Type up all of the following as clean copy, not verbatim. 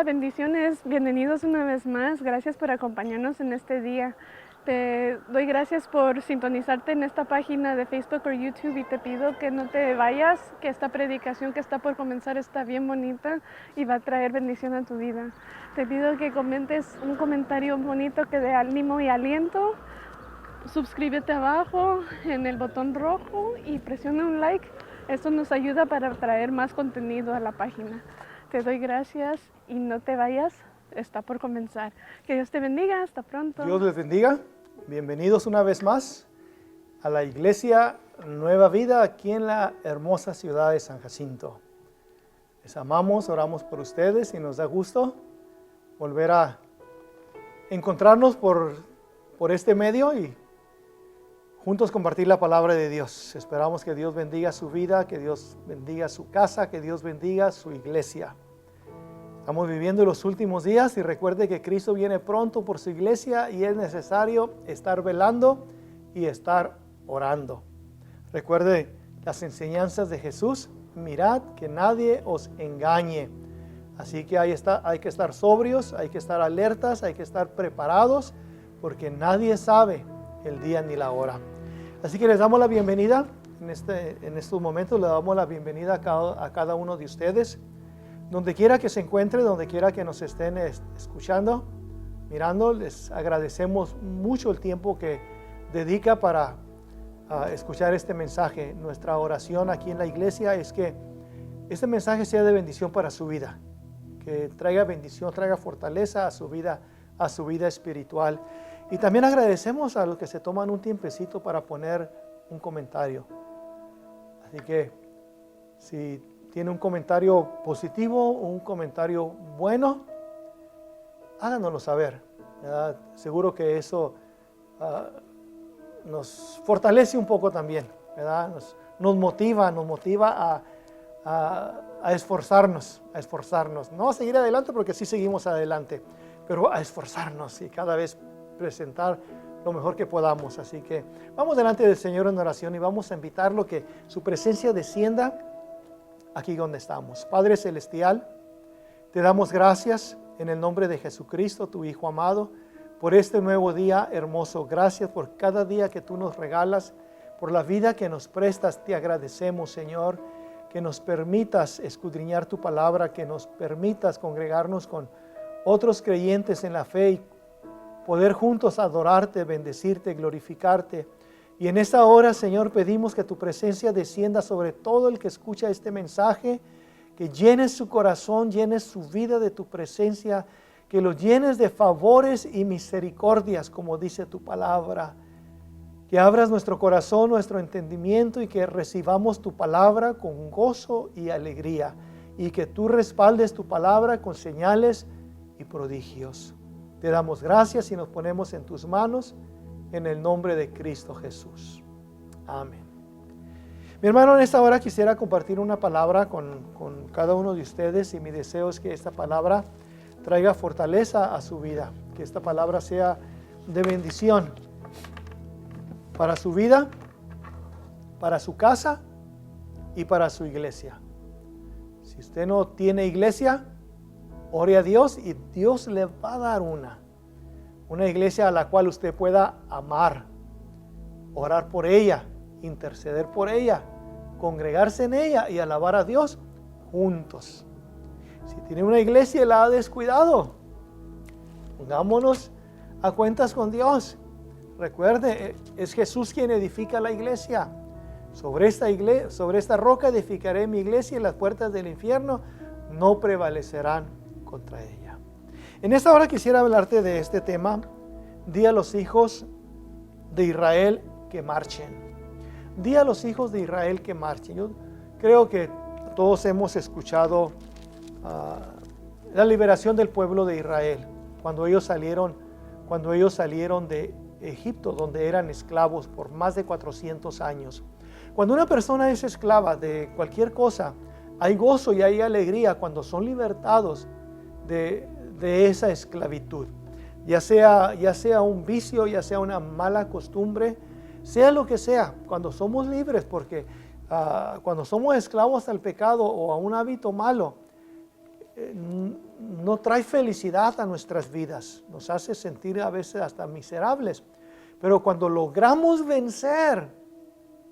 Hola, bendiciones, bienvenidos una vez más. Gracias por acompañarnos en este día. Te doy gracias por sintonizarte en esta página de Facebook o YouTube y te pido que no te vayas, que esta predicación que está por comenzar está bien bonita y va a traer bendición a tu vida. Te pido que comentes un comentario bonito que dé ánimo y aliento. Suscríbete abajo en el botón rojo y presiona un like. Esto nos ayuda para traer más contenido a la página. Te doy gracias y no te vayas, está por comenzar. Que Dios te bendiga, hasta pronto. Dios les bendiga. Bienvenidos una vez más a la Iglesia Nueva Vida aquí en la hermosa ciudad de San Jacinto. Les amamos, oramos por ustedes y nos da gusto volver a encontrarnos por este medio y juntos compartir la palabra de Dios. Esperamos que Dios bendiga su vida, que Dios bendiga su casa, que Dios bendiga su iglesia. Estamos viviendo los últimos días y recuerde que Cristo viene pronto por su iglesia y es necesario estar velando y estar orando. Recuerde las enseñanzas de Jesús, mirad que nadie os engañe. Así que hay que estar sobrios, hay que estar alertas, hay que estar preparados porque nadie sabe el día ni la hora. Así que les damos la bienvenida en estos momentos, le damos la bienvenida a cada uno de ustedes. Donde quiera que se encuentre, donde quiera que nos estén escuchando, mirando, les agradecemos mucho el tiempo que dedica para escuchar este mensaje. Nuestra oración aquí en la iglesia es que este mensaje sea de bendición para su vida, que traiga bendición, traiga fortaleza a su vida espiritual. Y también agradecemos a los que se toman un tiempecito para poner un comentario. Así que si tiene un comentario positivo, un comentario bueno, háganoslo saber, ¿verdad? Seguro que eso nos fortalece un poco también, ¿verdad? Nos motiva a esforzarnos, no a seguir adelante porque sí seguimos adelante, pero a esforzarnos y cada vez presentar lo mejor que podamos. Así que vamos delante del Señor en oración y vamos a invitarlo que su presencia descienda aquí donde estamos. Padre Celestial, te damos gracias en el nombre de Jesucristo, tu Hijo amado, por este nuevo día hermoso. Gracias por cada día que tú nos regalas, por la vida que nos prestas. Te agradecemos, Señor, que nos permitas escudriñar tu palabra, que nos permitas congregarnos con otros creyentes en la fe y poder juntos adorarte, bendecirte, glorificarte. Y en esta hora, Señor, pedimos que tu presencia descienda sobre todo el que escucha este mensaje, que llenes su corazón, llenes su vida de tu presencia, que lo llenes de favores y misericordias, como dice tu palabra. Que abras nuestro corazón, nuestro entendimiento y que recibamos tu palabra con gozo y alegría. Y que tú respaldes tu palabra con señales y prodigios. Te damos gracias y nos ponemos en tus manos. En el nombre de Cristo Jesús. Amén. Mi hermano, en esta hora quisiera compartir una palabra con cada uno de ustedes y mi deseo es que esta palabra traiga fortaleza a su vida, que esta palabra sea de bendición para su vida, para su casa y para su iglesia. Si usted no tiene iglesia, ore a Dios y Dios le va a dar una iglesia a la cual usted pueda amar, orar por ella, interceder por ella, congregarse en ella y alabar a Dios juntos. Si tiene una iglesia y la ha descuidado, pongámonos a cuentas con Dios. Recuerde, es Jesús quien edifica la iglesia. Sobre esta roca edificaré mi iglesia y las puertas del infierno no prevalecerán contra ella. En esta hora quisiera hablarte de este tema. Di a los hijos de Israel que marchen. Di a los hijos de Israel que marchen. Yo creo que todos hemos escuchado la liberación del pueblo de Israel. Cuando ellos salieron de Egipto, donde eran esclavos por más de 400 años. Cuando una persona es esclava de cualquier cosa, hay gozo y hay alegría cuando son libertados de esa esclavitud, ya sea un vicio, ya sea una mala costumbre, sea lo que sea, cuando somos libres, porque cuando somos esclavos al pecado o a un hábito malo, no trae felicidad a nuestras vidas, nos hace sentir a veces hasta miserables. Pero cuando logramos vencer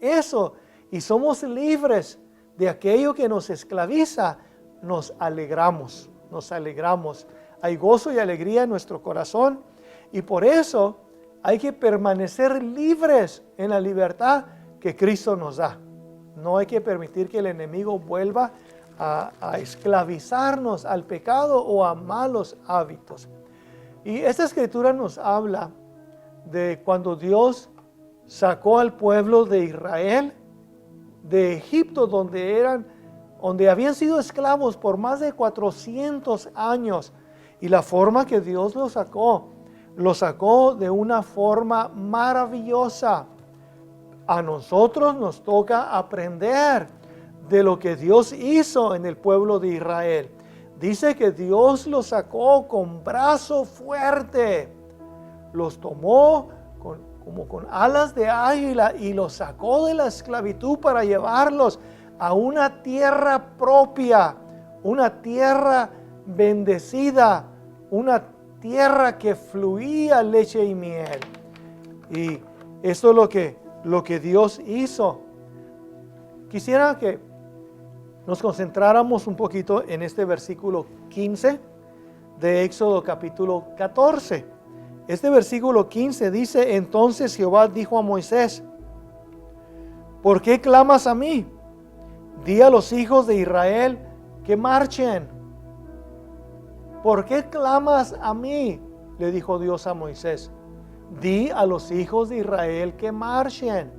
eso y somos libres de aquello que nos esclaviza, nos alegramos. Hay gozo y alegría en nuestro corazón y por eso hay que permanecer libres en la libertad que Cristo nos da. No hay que permitir que el enemigo vuelva a esclavizarnos al pecado o a malos hábitos. Y esta escritura nos habla de cuando Dios sacó al pueblo de Israel de Egipto, donde habían sido esclavos por más de 400 años. Y la forma que Dios los sacó de una forma maravillosa. A nosotros nos toca aprender de lo que Dios hizo en el pueblo de Israel. Dice que Dios los sacó con brazo fuerte. Los tomó como con alas de águila y los sacó de la esclavitud para llevarlos a una tierra propia, una tierra bendecida, una tierra que fluía leche y miel. Y esto es lo que Dios hizo. Quisiera que nos concentráramos un poquito en este versículo 15 de Éxodo capítulo 14. Este versículo 15 dice: entonces Jehová dijo a Moisés: ¿por qué clamas a mí? Di a los hijos de Israel que marchen. ¿Por qué clamas a mí? Le dijo Dios a Moisés. Di a los hijos de Israel que marchen.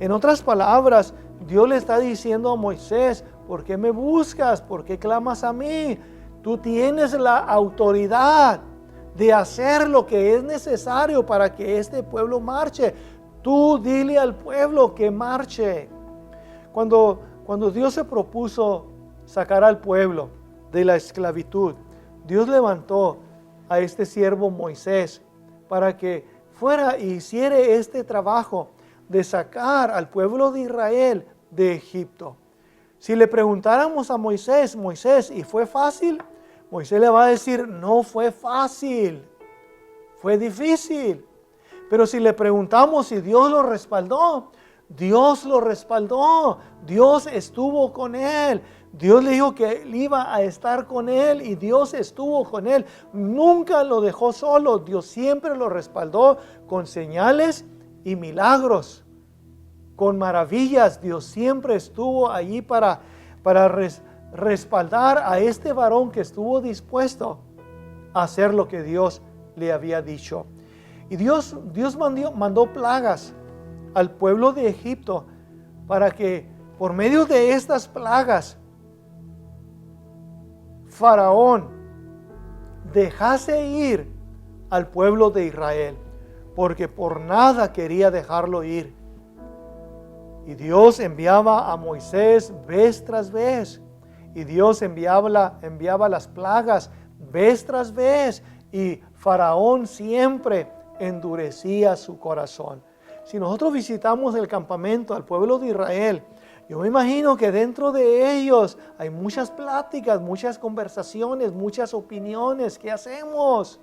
En otras palabras, Dios le está diciendo a Moisés: ¿por qué me buscas? ¿Por qué clamas a mí? Tú tienes la autoridad de hacer lo que es necesario para que este pueblo marche. Tú dile al pueblo que marche. Cuando Dios se propuso sacar al pueblo de la esclavitud, Dios levantó a este siervo Moisés para que fuera y hiciera este trabajo de sacar al pueblo de Israel de Egipto. Si le preguntáramos a Moisés: ¿y fue fácil? Moisés le va a decir: no fue fácil, fue difícil. Pero si le preguntamos si Dios lo respaldó, Dios lo respaldó. Dios estuvo con él. Dios le dijo que él iba a estar con él y Dios estuvo con él. Nunca lo dejó solo. Dios siempre lo respaldó con señales y milagros, con maravillas. Dios siempre estuvo allí para respaldar a este varón que estuvo dispuesto a hacer lo que Dios le había dicho. Y Dios mandó plagas al pueblo de Egipto para que por medio de estas plagas Faraón dejase ir al pueblo de Israel, porque por nada quería dejarlo ir. Y Dios enviaba a Moisés vez tras vez, y Dios enviaba las plagas vez tras vez, y Faraón siempre endurecía su corazón. Si nosotros visitamos el campamento al pueblo de Israel, yo me imagino que dentro de ellos hay muchas pláticas, muchas conversaciones, muchas opiniones. ¿Qué hacemos?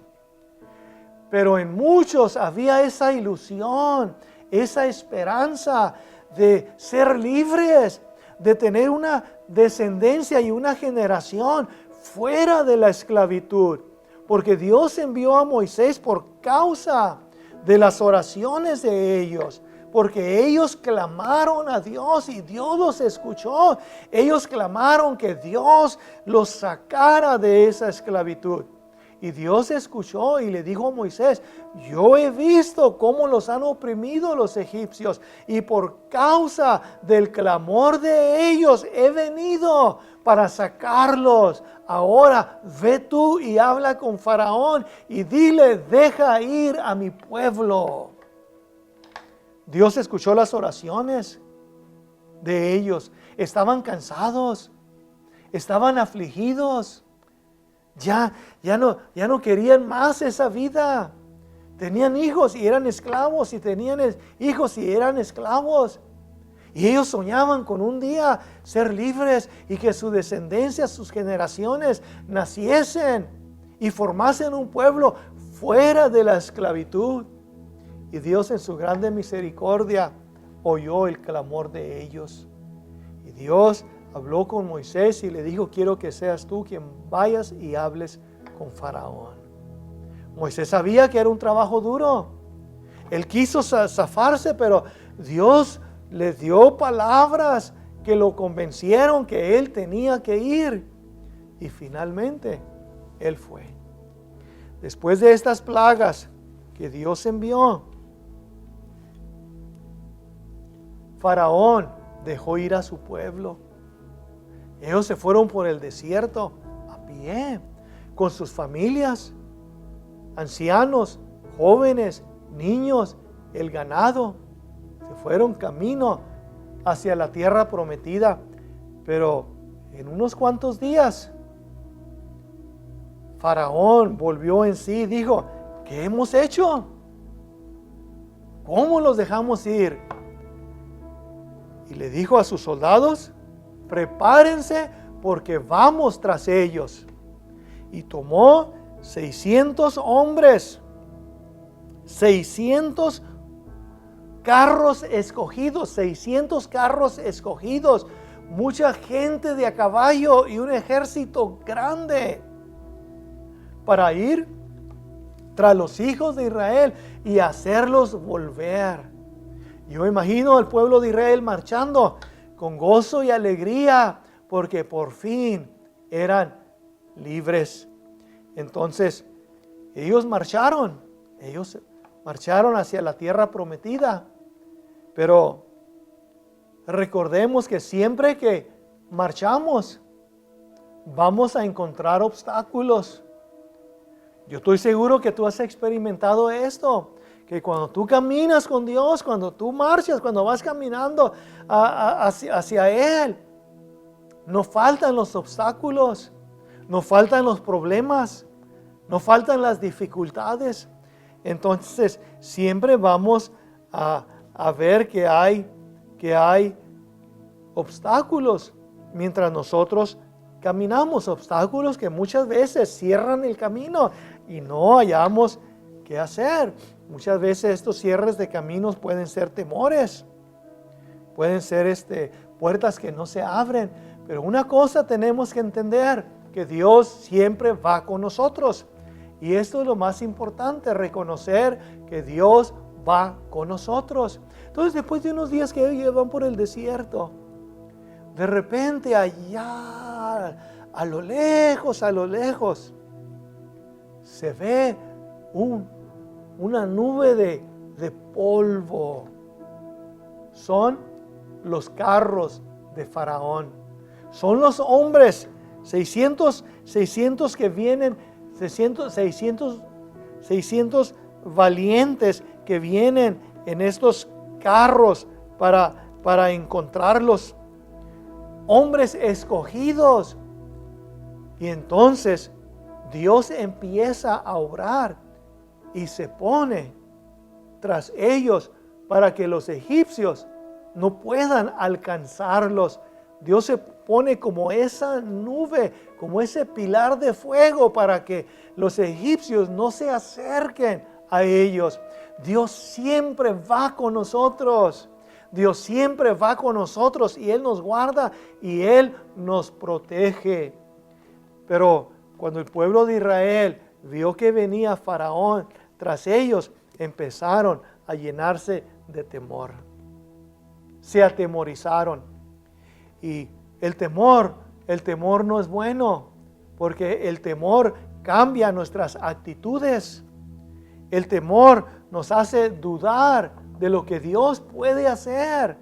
Pero en muchos había esa ilusión, esa esperanza de ser libres, de tener una descendencia y una generación fuera de la esclavitud. Porque Dios envió a Moisés por causa de las oraciones de ellos. Porque ellos clamaron a Dios y Dios los escuchó. Ellos clamaron que Dios los sacara de esa esclavitud. Y Dios escuchó y le dijo a Moisés: yo he visto cómo los han oprimido los egipcios, y por causa del clamor de ellos he venido para sacarlos. Ahora ve tú y habla con Faraón y dile: deja ir a mi pueblo. Dios escuchó las oraciones de ellos. Estaban cansados, estaban afligidos. Ya no querían más esa vida. Tenían hijos y eran esclavos, y tenían hijos y eran esclavos. Y ellos soñaban con un día ser libres y que su descendencia, sus generaciones naciesen y formasen un pueblo fuera de la esclavitud. Y Dios en su grande misericordia oyó el clamor de ellos. Y Dios habló con Moisés y le dijo: quiero que seas tú quien vayas y hables con Faraón. Moisés sabía que era un trabajo duro. Él quiso zafarse, pero Dios le dio palabras que lo convencieron que él tenía que ir. Y finalmente, él fue. Después de estas plagas que Dios envió, Faraón dejó ir a su pueblo. Ellos se fueron por el desierto a pie, con sus familias, ancianos, jóvenes, niños, el ganado. Se fueron camino hacia la tierra prometida. Pero en unos cuantos días, Faraón volvió en sí y dijo: ¿qué hemos hecho? ¿Cómo los dejamos ir? Y le dijo a sus soldados: prepárense porque vamos tras ellos. Y tomó 600 hombres, 600 carros escogidos, 600 carros escogidos, mucha gente de a caballo y un ejército grande para ir tras los hijos de Israel y hacerlos volver. Yo imagino al pueblo de Israel marchando con gozo y alegría porque por fin eran libres. Entonces ellos marcharon hacia la tierra prometida. Pero recordemos que siempre que marchamos vamos a encontrar obstáculos. Yo estoy seguro que tú has experimentado esto, que cuando tú caminas con Dios, cuando tú marchas, cuando vas caminando hacia Él, no faltan los obstáculos, no faltan los problemas, no faltan las dificultades. Entonces siempre vamos a ver que hay obstáculos mientras nosotros caminamos, obstáculos que muchas veces cierran el camino y no hallamos qué hacer. Muchas veces estos cierres de caminos pueden ser temores, pueden ser puertas que no se abren, pero una cosa tenemos que entender, que Dios siempre va con nosotros. Y esto es lo más importante, reconocer que Dios va con nosotros. Entonces, después de unos días que ellos van por el desierto, de repente allá, a lo lejos, se ve una nube de polvo. Son los carros de Faraón. Son los hombres, 600 que vienen, 600 valientes que vienen en estos carros para encontrarlos. Hombres escogidos. Y entonces Dios empieza a obrar y se pone tras ellos para que los egipcios no puedan alcanzarlos. Dios se pone como esa nube, como ese pilar de fuego para que los egipcios no se acerquen a ellos. Dios siempre va con nosotros. Dios siempre va con nosotros y Él nos guarda y Él nos protege. Pero cuando el pueblo de Israel vio que venía Faraón tras ellos, empezaron a llenarse de temor. Se atemorizaron. Y el temor no es bueno, porque el temor cambia nuestras actitudes. El temor nos hace dudar de lo que Dios puede hacer.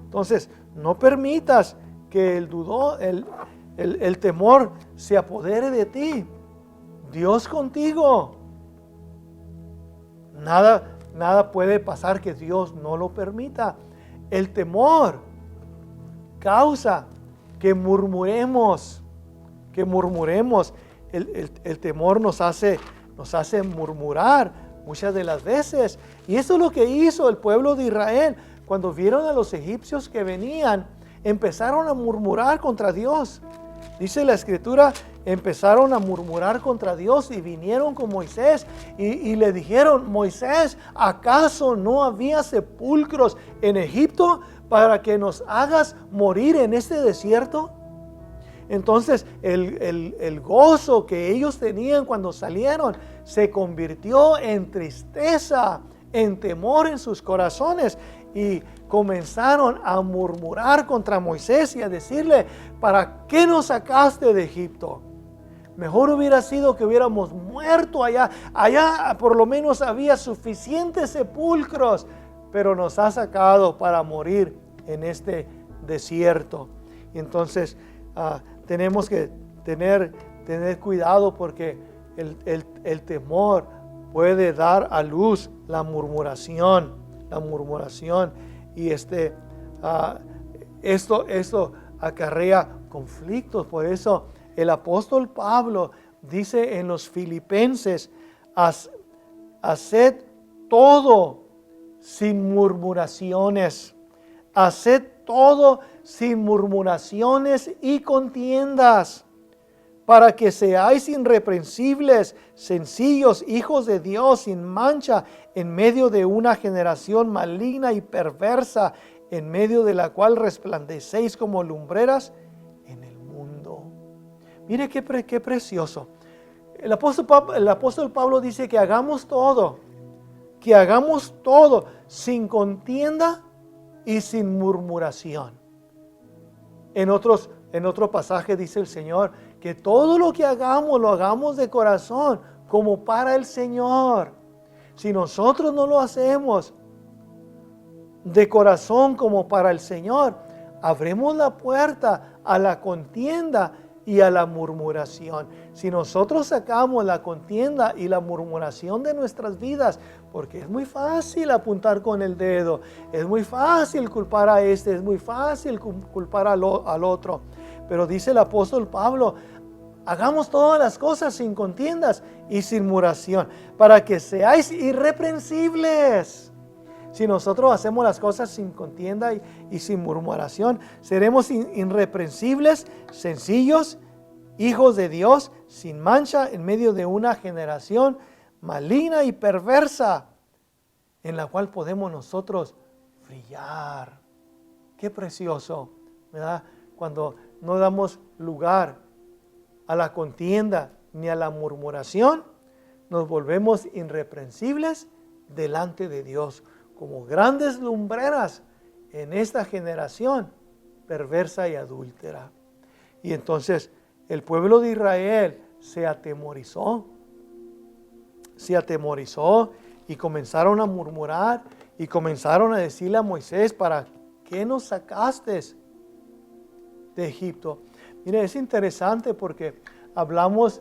Entonces, no permitas que el temor se apodere de ti. Dios contigo. Nada puede pasar que Dios no lo permita. El temor causa que murmuremos. El temor nos hace murmurar muchas de las veces. Y eso es lo que hizo el pueblo de Israel cuando vieron a los egipcios que venían, empezaron a murmurar contra Dios. Dice la Escritura, empezaron a murmurar contra Dios y vinieron con Moisés y le dijeron: Moisés, ¿acaso no había sepulcros en Egipto para que nos hagas morir en este desierto? Entonces el gozo que ellos tenían cuando salieron se convirtió en tristeza, en temor en sus corazones, y comenzaron a murmurar contra Moisés y a decirle: ¿para qué nos sacaste de Egipto? Mejor hubiera sido que hubiéramos muerto allá. Allá por lo menos había suficientes sepulcros, pero nos ha sacado para morir en este desierto. Y entonces tenemos que tener cuidado, porque el temor puede dar a luz la murmuración. Y esto acarrea conflictos. Por eso el apóstol Pablo dice en los Filipenses: haced todo sin murmuraciones. Haced todo sin murmuraciones y contiendas, para que seáis irreprensibles, sencillos, hijos de Dios, sin mancha, en medio de una generación maligna y perversa, en medio de la cual resplandecéis como lumbreras en el mundo. Mire qué precioso. El apóstol Pablo dice que hagamos todo sin contienda y sin murmuración. En otro pasaje dice el Señor que todo lo que hagamos, lo hagamos de corazón, como para el Señor. Si nosotros no lo hacemos de corazón como para el Señor, abremos la puerta a la contienda y a la murmuración. Si nosotros sacamos la contienda y la murmuración de nuestras vidas, porque es muy fácil apuntar con el dedo, es muy fácil culpar a este, es muy fácil culpar al otro. Pero dice el apóstol Pablo: hagamos todas las cosas sin contiendas y sin murmuración, para que seáis irreprensibles. Si nosotros hacemos las cosas sin contienda y sin murmuración, seremos irreprensibles, sencillos, hijos de Dios, sin mancha, en medio de una generación maligna y perversa, en la cual podemos nosotros brillar. Qué precioso, ¿verdad? Cuando no damos lugar a la contienda ni a la murmuración, nos volvemos irreprensibles delante de Dios, como grandes lumbreras en esta generación perversa y adúltera. Y entonces el pueblo de Israel se atemorizó y comenzaron a murmurar y comenzaron a decirle a Moisés: ¿para qué nos sacaste de Egipto? Mire, es interesante porque hablamos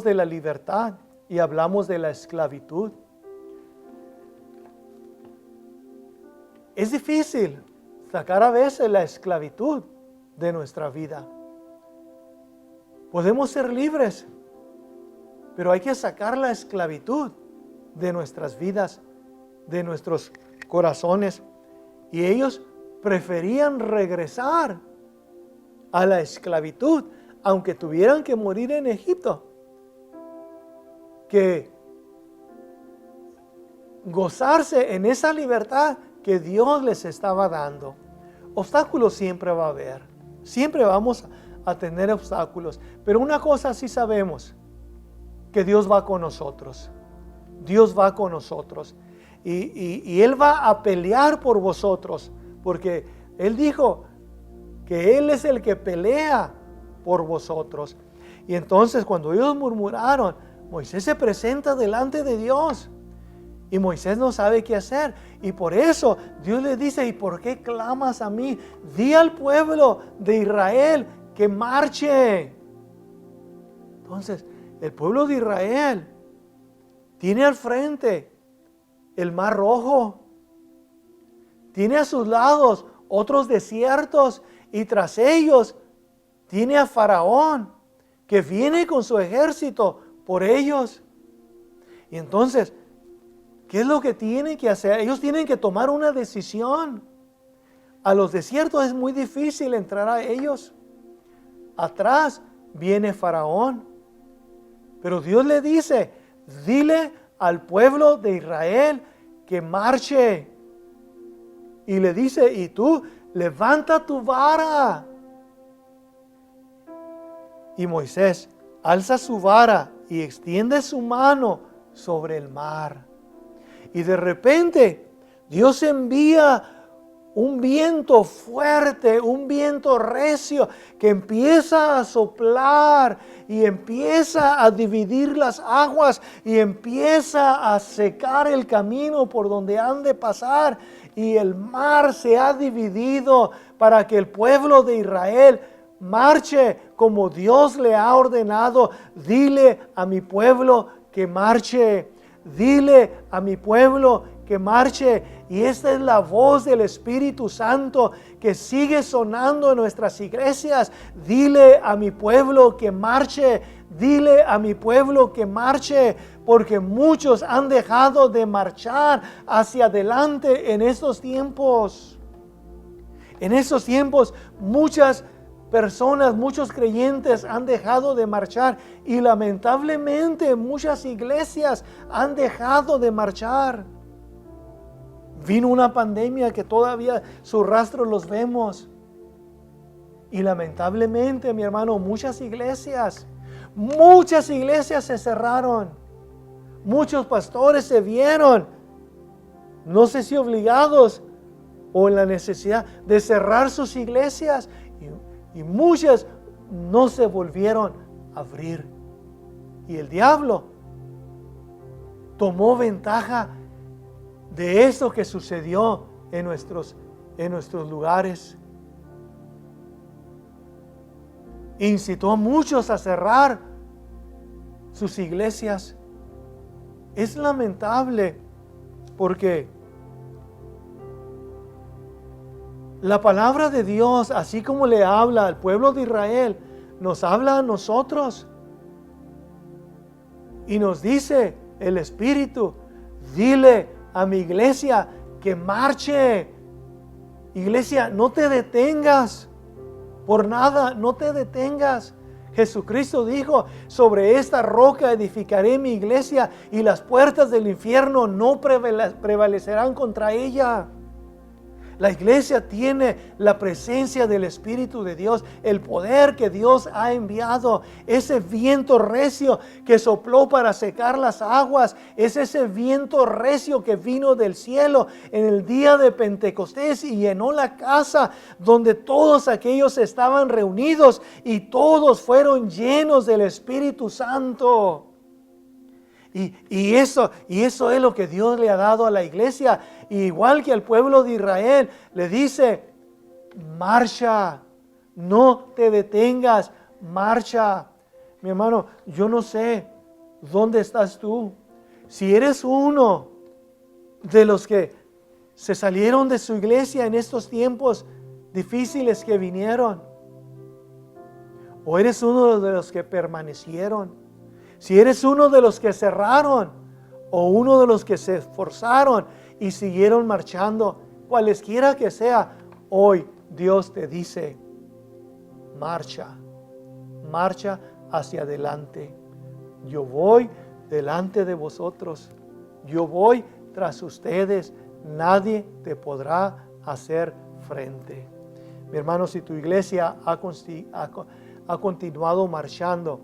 de la libertad y hablamos de la esclavitud. Es difícil sacar a veces la esclavitud de nuestra vida. Podemos ser libres, pero hay que sacar la esclavitud de nuestras vidas, de nuestros corazones. Y ellos preferían regresar a la esclavitud, aunque tuvieran que morir en Egipto, que gozarse en esa libertad que Dios les estaba dando. Obstáculos siempre va a haber, siempre vamos a tener obstáculos, pero una cosa sí sabemos: que Dios va con nosotros. Dios va con nosotros y Él va a pelear por vosotros, porque Él dijo que Él es el que pelea por vosotros. Y entonces cuando ellos murmuraron, Moisés se presenta delante de Dios y Moisés no sabe qué hacer, y por eso Dios le dice: ¿y por qué clamas a mí? Di al pueblo de Israel que marche. Entonces el pueblo de Israel tiene al frente el Mar Rojo, tiene a sus lados otros desiertos, y tras ellos tiene a Faraón, que viene con su ejército por ellos. Y entonces, ¿Qué es lo que tienen que hacer? Ellos tienen que tomar una decisión. A los desiertos es muy difícil entrar a ellos. Atrás viene Faraón. Pero Dios le dice, dile al pueblo de Israel que marche. Y le dice, y tú levanta tu vara. Y Moisés alza su vara y extiende su mano sobre el mar. Y de repente Dios envía un viento fuerte, un viento recio que empieza a soplar y empieza a dividir las aguas y empieza a secar el camino por donde han de pasar. Y el mar se ha dividido para que el pueblo de Israel marche como Dios le ha ordenado. Dile a mi pueblo que marche. Dile a mi pueblo que marche. Y esta es la voz del Espíritu Santo que sigue sonando en nuestras iglesias. Dile a mi pueblo que marche. Dile a mi pueblo que marche. Porque muchos han dejado de marchar hacia adelante en estos tiempos. En estos tiempos muchas personas, muchos creyentes han dejado de marchar y lamentablemente muchas iglesias han dejado de marchar. Vino una pandemia que todavía sus rastros los vemos. Y lamentablemente, mi hermano, muchas iglesias se cerraron. Muchos pastores se vieron, no sé si obligados o en la necesidad de cerrar sus iglesias. Y muchas no se volvieron a abrir. Y el diablo tomó ventaja de eso que sucedió en nuestros lugares. Incitó a muchos a cerrar sus iglesias. Es lamentable porque la palabra de Dios, así como le habla al pueblo de Israel, nos habla a nosotros. Y nos dice el Espíritu, dile a mi iglesia que marche. Iglesia, no te detengas por nada, no te detengas. Jesucristo dijo, sobre esta roca edificaré mi iglesia y las puertas del infierno no prevalecerán contra ella. La iglesia tiene la presencia del Espíritu de Dios, el poder que Dios ha enviado. Ese viento recio que sopló para secar las aguas, es ese viento recio que vino del cielo en el día de Pentecostés y llenó la casa donde todos aquellos estaban reunidos y todos fueron llenos del Espíritu Santo. Y eso es lo que Dios le ha dado a la iglesia. Igual que al pueblo de Israel, le dice, marcha, no te detengas, marcha. Mi hermano, yo no sé dónde estás tú. Si eres uno de los que se salieron de su iglesia en estos tiempos difíciles que vinieron, o eres uno de los que permanecieron. Si eres uno de los que cerraron o uno de los que se esforzaron y siguieron marchando, cualesquiera que sea, hoy Dios te dice, marcha, marcha hacia adelante. Yo voy delante de vosotros, yo voy tras ustedes, nadie te podrá hacer frente. Mi hermano, si tu iglesia ha continuado marchando,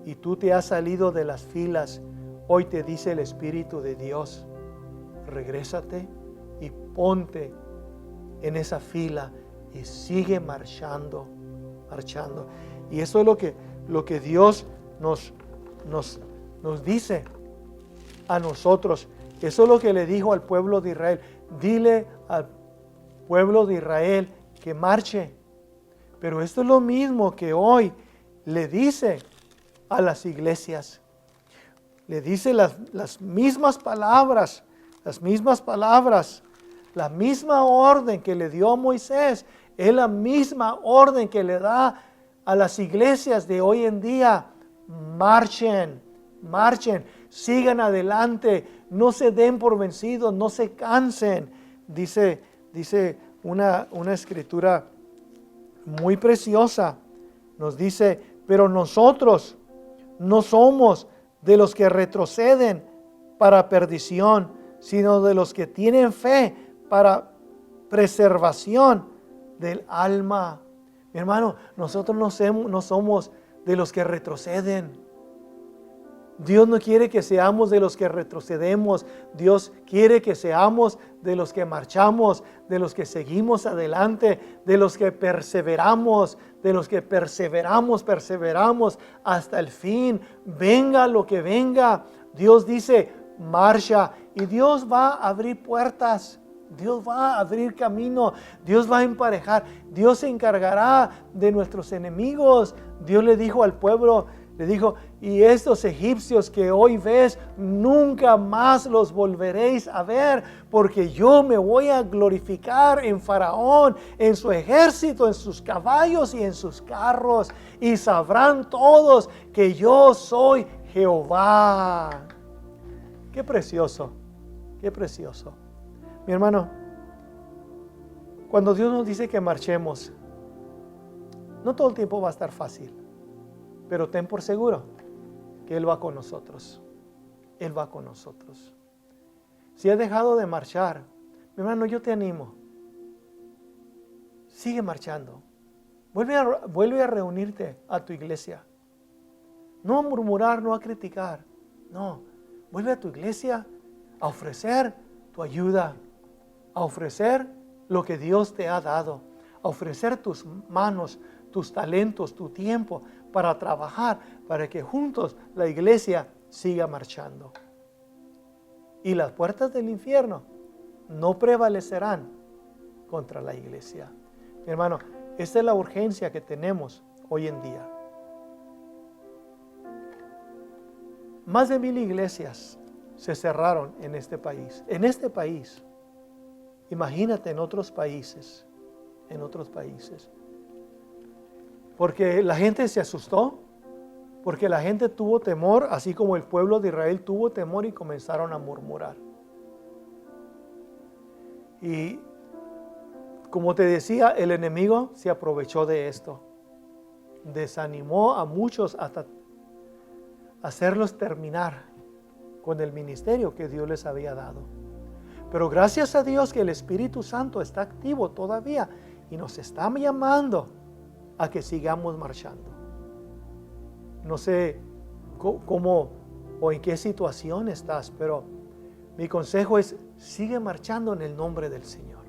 y tú te has salido de las filas, hoy te dice el Espíritu de Dios, regrésate y ponte en esa fila y sigue marchando. Y eso es lo que Dios nos dice a nosotros. Eso es lo que le dijo al pueblo de Israel. Dile al pueblo de Israel que marche. Pero esto es lo mismo que hoy le dice a las iglesias. Le dice las mismas palabras, la misma orden que le dio a Moisés, es la misma orden que le da a las iglesias de hoy en día. Marchen, sigan adelante, no se den por vencidos, no se cansen. Dice una escritura muy preciosa, nos dice, pero nosotros no somos de los que retroceden para perdición, sino de los que tienen fe para preservación del alma. Mi hermano, nosotros no somos de los que retroceden. Dios no quiere que seamos de los que retrocedemos. Dios quiere que seamos de los que marchamos, de los que seguimos adelante, de los que perseveramos, perseveramos hasta el fin. Venga lo que venga. Dios dice, marcha, y Dios va a abrir puertas. Dios va a abrir camino. Dios va a emparejar. Dios se encargará de nuestros enemigos. Dios le dijo al pueblo, le dijo, y estos egipcios que hoy ves, nunca más los volveréis a ver, porque yo me voy a glorificar en Faraón, en su ejército, en sus caballos y en sus carros, y sabrán todos que yo soy Jehová. Qué precioso, qué precioso. Mi hermano, cuando Dios nos dice que marchemos, no todo el tiempo va a estar fácil. Pero ten por seguro que Él va con nosotros. Él va con nosotros. Si has dejado de marchar, mi hermano, yo te animo. Sigue marchando. Vuelve a reunirte a tu iglesia. No a murmurar, no a criticar. No, vuelve a tu iglesia a ofrecer tu ayuda, a ofrecer lo que Dios te ha dado, a ofrecer tus manos, tus talentos, tu tiempo, para trabajar, para que juntos la iglesia siga marchando. Y las puertas del infierno no prevalecerán contra la iglesia. Mi hermano, esta es la urgencia que tenemos hoy en día. Más de 1000 iglesias se cerraron en este país. En este país. Imagínate en otros países. En otros países. Porque la gente se asustó, porque la gente tuvo temor, así como el pueblo de Israel tuvo temor y comenzaron a murmurar. Y como te decía, el enemigo se aprovechó de esto. Desanimó a muchos hasta hacerlos terminar con el ministerio que Dios les había dado. Pero gracias a Dios que el Espíritu Santo está activo todavía y nos está llamando a que sigamos marchando. No sé cómo o en qué situación estás, pero mi consejo es, sigue marchando en el nombre del Señor.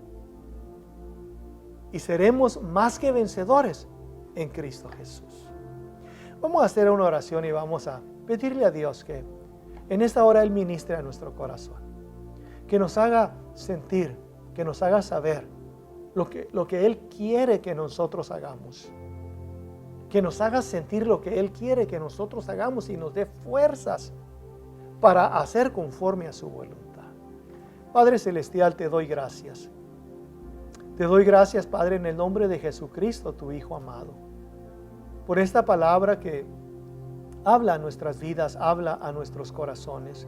Y seremos más que vencedores en Cristo Jesús. Vamos a hacer una oración y vamos a pedirle a Dios que en esta hora Él ministre a nuestro corazón. Que nos haga sentir, que nos haga saber lo que Él quiere que nosotros hagamos. Que nos haga sentir lo que Él quiere que nosotros hagamos y nos dé fuerzas para hacer conforme a su voluntad. Padre Celestial, te doy gracias. Te doy gracias, Padre, en el nombre de Jesucristo, tu Hijo amado, por esta palabra que habla a nuestras vidas, habla a nuestros corazones.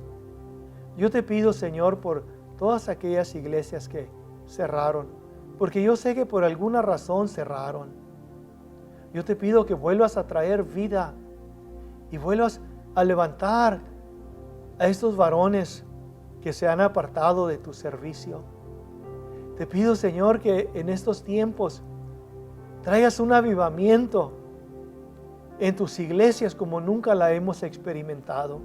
Yo te pido, Señor, por todas aquellas iglesias que cerraron, porque yo sé que por alguna razón cerraron. Yo te pido que vuelvas a traer vida y vuelvas a levantar a estos varones que se han apartado de tu servicio. Te pido, Señor, que en estos tiempos traigas un avivamiento en tus iglesias como nunca la hemos experimentado.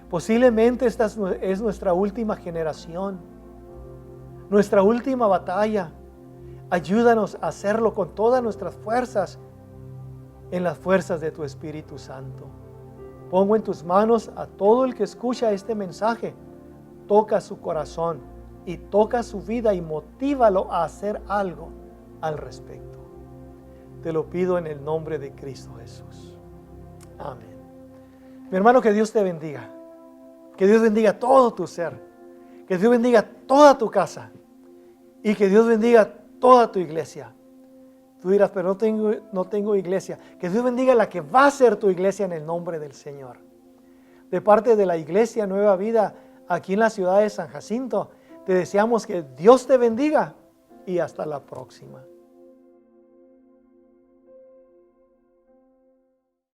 Posiblemente esta es nuestra última generación, nuestra última batalla. Ayúdanos a hacerlo con todas nuestras fuerzas, en las fuerzas de tu Espíritu Santo. Pongo en tus manos a todo el que escucha este mensaje. Toca su corazón y toca su vida y motívalo a hacer algo al respecto. Te lo pido en el nombre de Cristo Jesús. Amén. Mi hermano, que Dios te bendiga. Que Dios bendiga todo tu ser. Que Dios bendiga toda tu casa. Y que Dios bendiga toda tu iglesia. Tú dirás, pero no tengo iglesia. Que Dios bendiga la que va a ser tu iglesia en el nombre del Señor. De parte de la iglesia Nueva Vida aquí en la ciudad de San Jacinto. Te deseamos que Dios te bendiga y hasta la próxima.